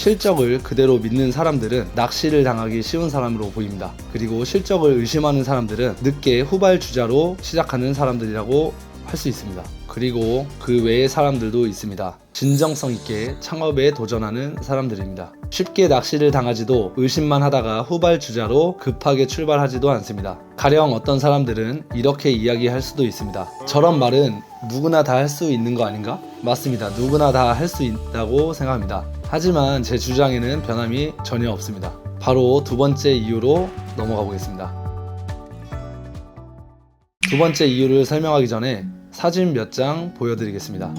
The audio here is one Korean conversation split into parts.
실적을 그대로 믿는 사람들은 낚시를 당하기 쉬운 사람으로 보입니다. 그리고 실적을 의심하는 사람들은 늦게 후발주자로 시작하는 사람들이라고 할 수 있습니다. 그리고 그 외의 사람들도 있습니다. 진정성 있게 창업에 도전하는 사람들입니다. 쉽게 낚시를 당하지도 의심만 하다가 후발주자로 급하게 출발하지도 않습니다. 가령 어떤 사람들은 이렇게 이야기할 수도 있습니다. 저런 말은 누구나 다 할 수 있는 거 아닌가? 맞습니다. 누구나 다 할 수 있다고 생각합니다. 하지만 제 주장에는 변함이 전혀 없습니다. 바로 두 번째 이유로 넘어가 보겠습니다. 두 번째 이유를 설명하기 전에 사진 몇 장 보여드리겠습니다.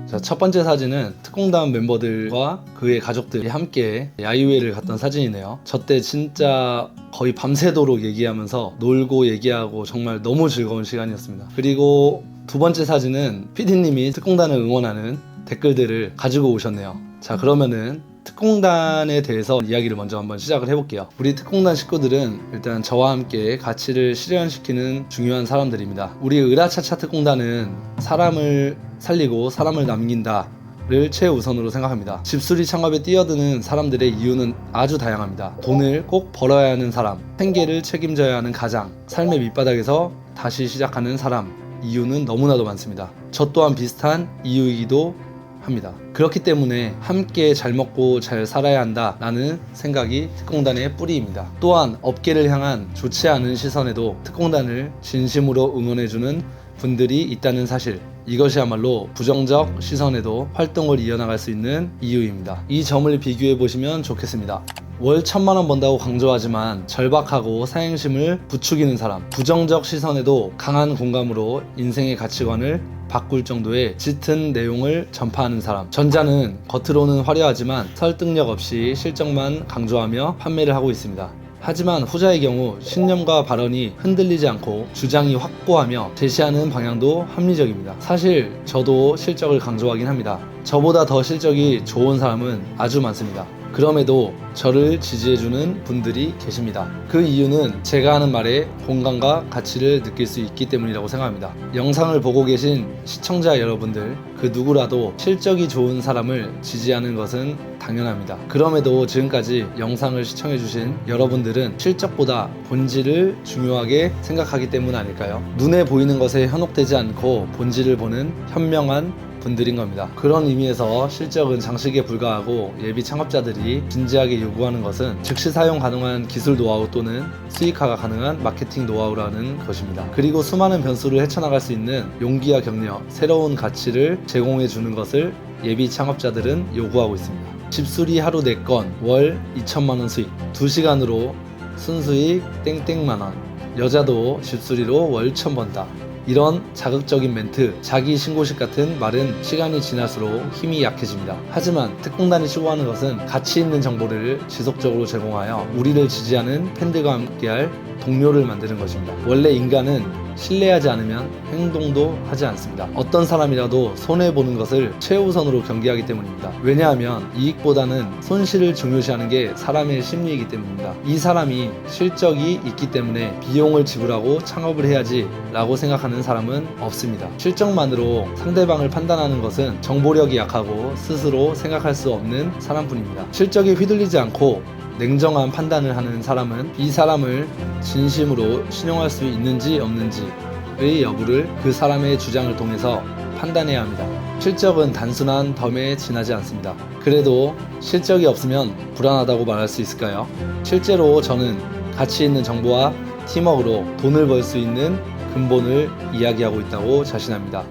자, 첫 번째 사진은 특공단 멤버들과 그의 가족들이 함께 야유회를 갔던 사진이네요. 저 때 진짜 거의 밤새도록 얘기하면서 놀고 얘기하고 정말 너무 즐거운 시간이었습니다. 그리고 두 번째 사진은 PD님이 특공단을 응원하는 댓글들을 가지고 오셨네요. 자, 그러면은 특공단에 대해서 이야기를 먼저 한번 시작을 해볼게요. 우리 특공단 식구들은 일단 저와 함께 가치를 실현시키는 중요한 사람들입니다. 우리 으라차차 특공단은 사람을 살리고 사람을 남긴다를 최우선으로 생각합니다. 집수리 창업에 뛰어드는 사람들의 이유는 아주 다양합니다. 돈을 꼭 벌어야 하는 사람, 생계를 책임져야 하는 가장, 삶의 밑바닥에서 다시 시작하는 사람, 이유는 너무나도 많습니다. 저 또한 비슷한 이유이기도 합니다. 그렇기 때문에 함께 잘 먹고 잘 살아야 한다라는 생각이 특공단의 뿌리입니다. 또한 업계를 향한 좋지 않은 시선에도 특공단을 진심으로 응원해주는 분들이 있다는 사실, 이것이야말로 부정적 시선에도 활동을 이어나갈 수 있는 이유입니다. 이 점을 비교해 보시면 좋겠습니다. 월 1000만원 번다고 강조하지만 절박하고 사행심을 부추기는 사람, 부정적 시선에도 강한 공감으로 인생의 가치관을 바꿀 정도의 짙은 내용을 전파하는 사람. 전자는 겉으로는 화려하지만 설득력 없이 실적만 강조하며 판매를 하고 있습니다. 하지만 후자의 경우 신념과 발언이 흔들리지 않고 주장이 확고하며 제시하는 방향도 합리적입니다. 사실 저도 실적을 강조하긴 합니다. 저보다 더 실적이 좋은 사람은 아주 많습니다. 그럼에도 저를 지지해주는 분들이 계십니다. 그 이유는 제가 하는 말에 공감과 가치를 느낄 수 있기 때문이라고 생각합니다. 영상을 보고 계신 시청자 여러분들, 그 누구라도 실적이 좋은 사람을 지지하는 것은 당연합니다. 그럼에도 지금까지 영상을 시청해주신 여러분들은 실적보다 본질을 중요하게 생각하기 때문 아닐까요? 눈에 보이는 것에 현혹되지 않고 본질을 보는 현명한 분들인 겁니다. 그런 의미에서 실적은 장식에 불과하고 예비 창업자들이 진지하게 요구하는 것은 즉시 사용 가능한 기술 노하우 또는 수익화가 가능한 마케팅 노하우라는 것입니다. 그리고 수많은 변수를 헤쳐나갈 수 있는 용기와 격려, 새로운 가치를 제공해 주는 것을 예비 창업자들은 요구하고 있습니다. 집수리 하루 4건, 월 2천만원 수익, 2시간으로 순수익 땡땡만원, 여자도 집수리로 월 1000 번다. 이런 자극적인 멘트, 자기 신고식 같은 말은 시간이 지날수록 힘이 약해집니다. 하지만 특공단이 추구하는 것은 가치 있는 정보를 지속적으로 제공하여 우리를 지지하는 팬들과 함께할 동료를 만드는 것입니다. 원래 인간은 신뢰하지 않으면 행동도 하지 않습니다. 어떤 사람이라도 손해보는 것을 최우선으로 경계하기 때문입니다. 왜냐하면 이익보다는 손실을 중요시하는 게 사람의 심리이기 때문입니다. 이 사람이 실적이 있기 때문에 비용을 지불하고 창업을 해야지 라고 생각하는 사람은 없습니다. 실적만으로 상대방을 판단하는 것은 정보력이 약하고 스스로 생각할 수 없는 사람뿐입니다. 실적에 휘둘리지 않고 냉정한 판단을 하는 사람은 이 사람을 진심으로 신용할 수 있는지 없는지의 여부를 그 사람의 주장을 통해서 판단해야 합니다. 실적은 단순한 덤에 지나지 않습니다. 그래도 실적이 없으면 불안하다고 말할 수 있을까요? 실제로 저는 가치 있는 정보와 팀워크로 돈을 벌 수 있는 근본을 이야기하고 있다고 자신합니다.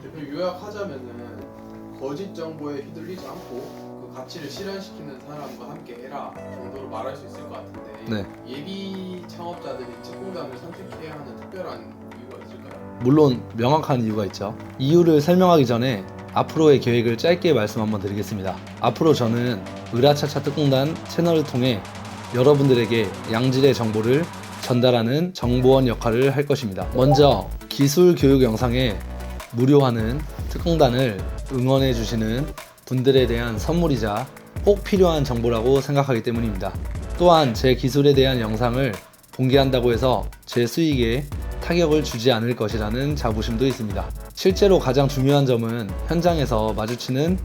대표 요약하자면은 거짓 정보에 휘둘리지 않고 그 가치를 실현시키는 사람과 함께 해라 정도로 말할 수 있을 것 같은데 네. 예비 창업자들이 특공단을 선택해야 하는 특별한 이유가 있을까요? 물론 명확한 이유가 있죠. 이유를 설명하기 전에 앞으로의 계획을 짧게 말씀 한번 드리겠습니다. 앞으로 저는 으라차차 특공단 채널을 통해 여러분들에게 양질의 정보를 전달하는 정보원 역할을 할 것입니다. 먼저 기술 교육 영상에 무료화는 특공단을 응원해 주시는 분들에 대한 선물이자 꼭 필요한 정보라고 생각하기 때문입니다. 또한 제 기술에 대한 영상을 공개한다고 해서 제 수익에 타격을 주지 않을 것이라는 자부심도 있습니다. 실제로 가장 중요한 점은 현장에서 마주치는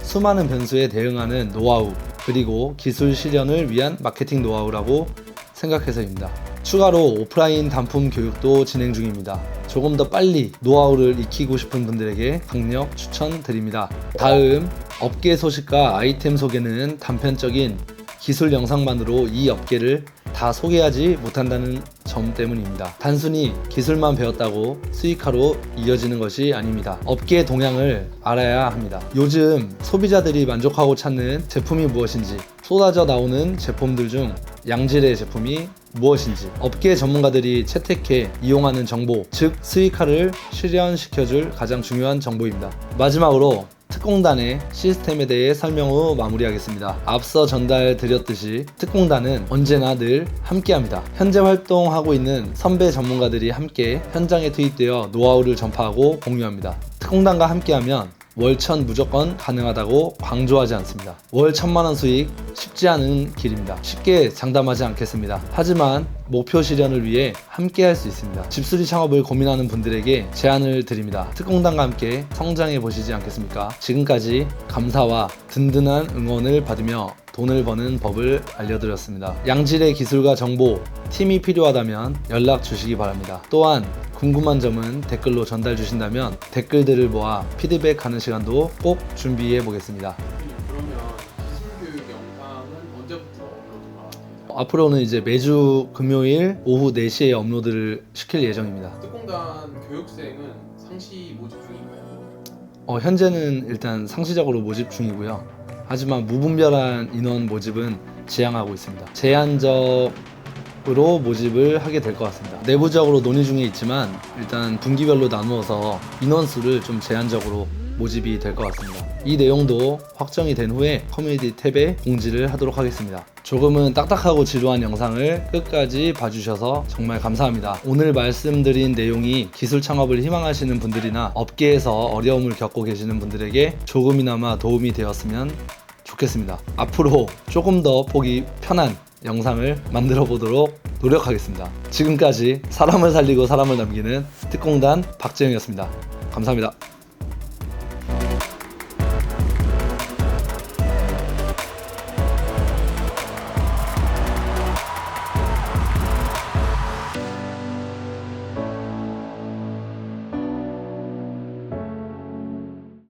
수많은 변수에 대응하는 노하우, 그리고 기술 실현을 위한 마케팅 노하우라고 생각해서입니다. 추가로 오프라인 단품 교육도 진행 중입니다. 조금 더 빨리 노하우를 익히고 싶은 분들에게 강력 추천드립니다. 다음, 업계 소식과 아이템 소개는 단편적인 기술 영상만으로 이 업계를 다 소개하지 못한다는 점 때문입니다. 단순히 기술만 배웠다고 수익화로 이어지는 것이 아닙니다. 업계의 동향을 알아야 합니다. 요즘 소비자들이 만족하고 찾는 제품이 무엇인지, 쏟아져 나오는 제품들 중 양질의 제품이 무엇인지, 업계 전문가들이 채택해 이용하는 정보, 즉 수익화를 실현시켜줄 가장 중요한 정보입니다. 마지막으로 특공단의 시스템에 대해 설명 후 마무리하겠습니다. 앞서 전달드렸듯이 특공단은 언제나 늘 함께합니다. 현재 활동하고 있는 선배 전문가들이 함께 현장에 투입되어 노하우를 전파하고 공유합니다. 특공단과 함께하면 월천 무조건 가능하다고 강조하지 않습니다. 월 1000만원 수익 쉽지 않은 길입니다. 쉽게 장담하지 않겠습니다. 하지만 목표 실현을 위해 함께 할 수 있습니다. 집수리 창업을 고민하는 분들에게 제안을 드립니다. 특공단과 함께 성장해 보시지 않겠습니까? 지금까지 감사와 든든한 응원을 받으며 돈을 버는 법을 알려드렸습니다. 양질의 기술과 정보, 팀이 필요하다면 연락 주시기 바랍니다. 또한 궁금한 점은 댓글로 전달 주신다면 댓글들을 모아 피드백하는 시간도 꼭 준비해 보겠습니다. 그러면 기술 교육 영상은 언제부터 업로드가 됩니다? 앞으로는 이제 매주 금요일 오후 4시에 업로드를 시킬 예정입니다. 특공단 교육생은 상시 모집 중인가요? 현재는 일단 상시적으로 모집 중이고요. 하지만 무분별한 인원 모집은 지향하고 있습니다. 제한적으로 모집을 하게 될 것 같습니다. 내부적으로 논의 중에 있지만 일단 분기별로 나누어서 인원수를 좀 제한적으로 모집이 될 것 같습니다. 이 내용도 확정이 된 후에 커뮤니티 탭에 공지를 하도록 하겠습니다. 조금은 딱딱하고 지루한 영상을 끝까지 봐주셔서 정말 감사합니다. 오늘 말씀드린 내용이 기술 창업을 희망하시는 분들이나 업계에서 어려움을 겪고 계시는 분들에게 조금이나마 도움이 되었으면 좋겠습니다. 앞으로 조금 더 보기 편한 영상을 만들어 보도록 노력하겠습니다. 지금까지 사람을 살리고 사람을 남기는 특공단 박재영이었습니다. 감사합니다.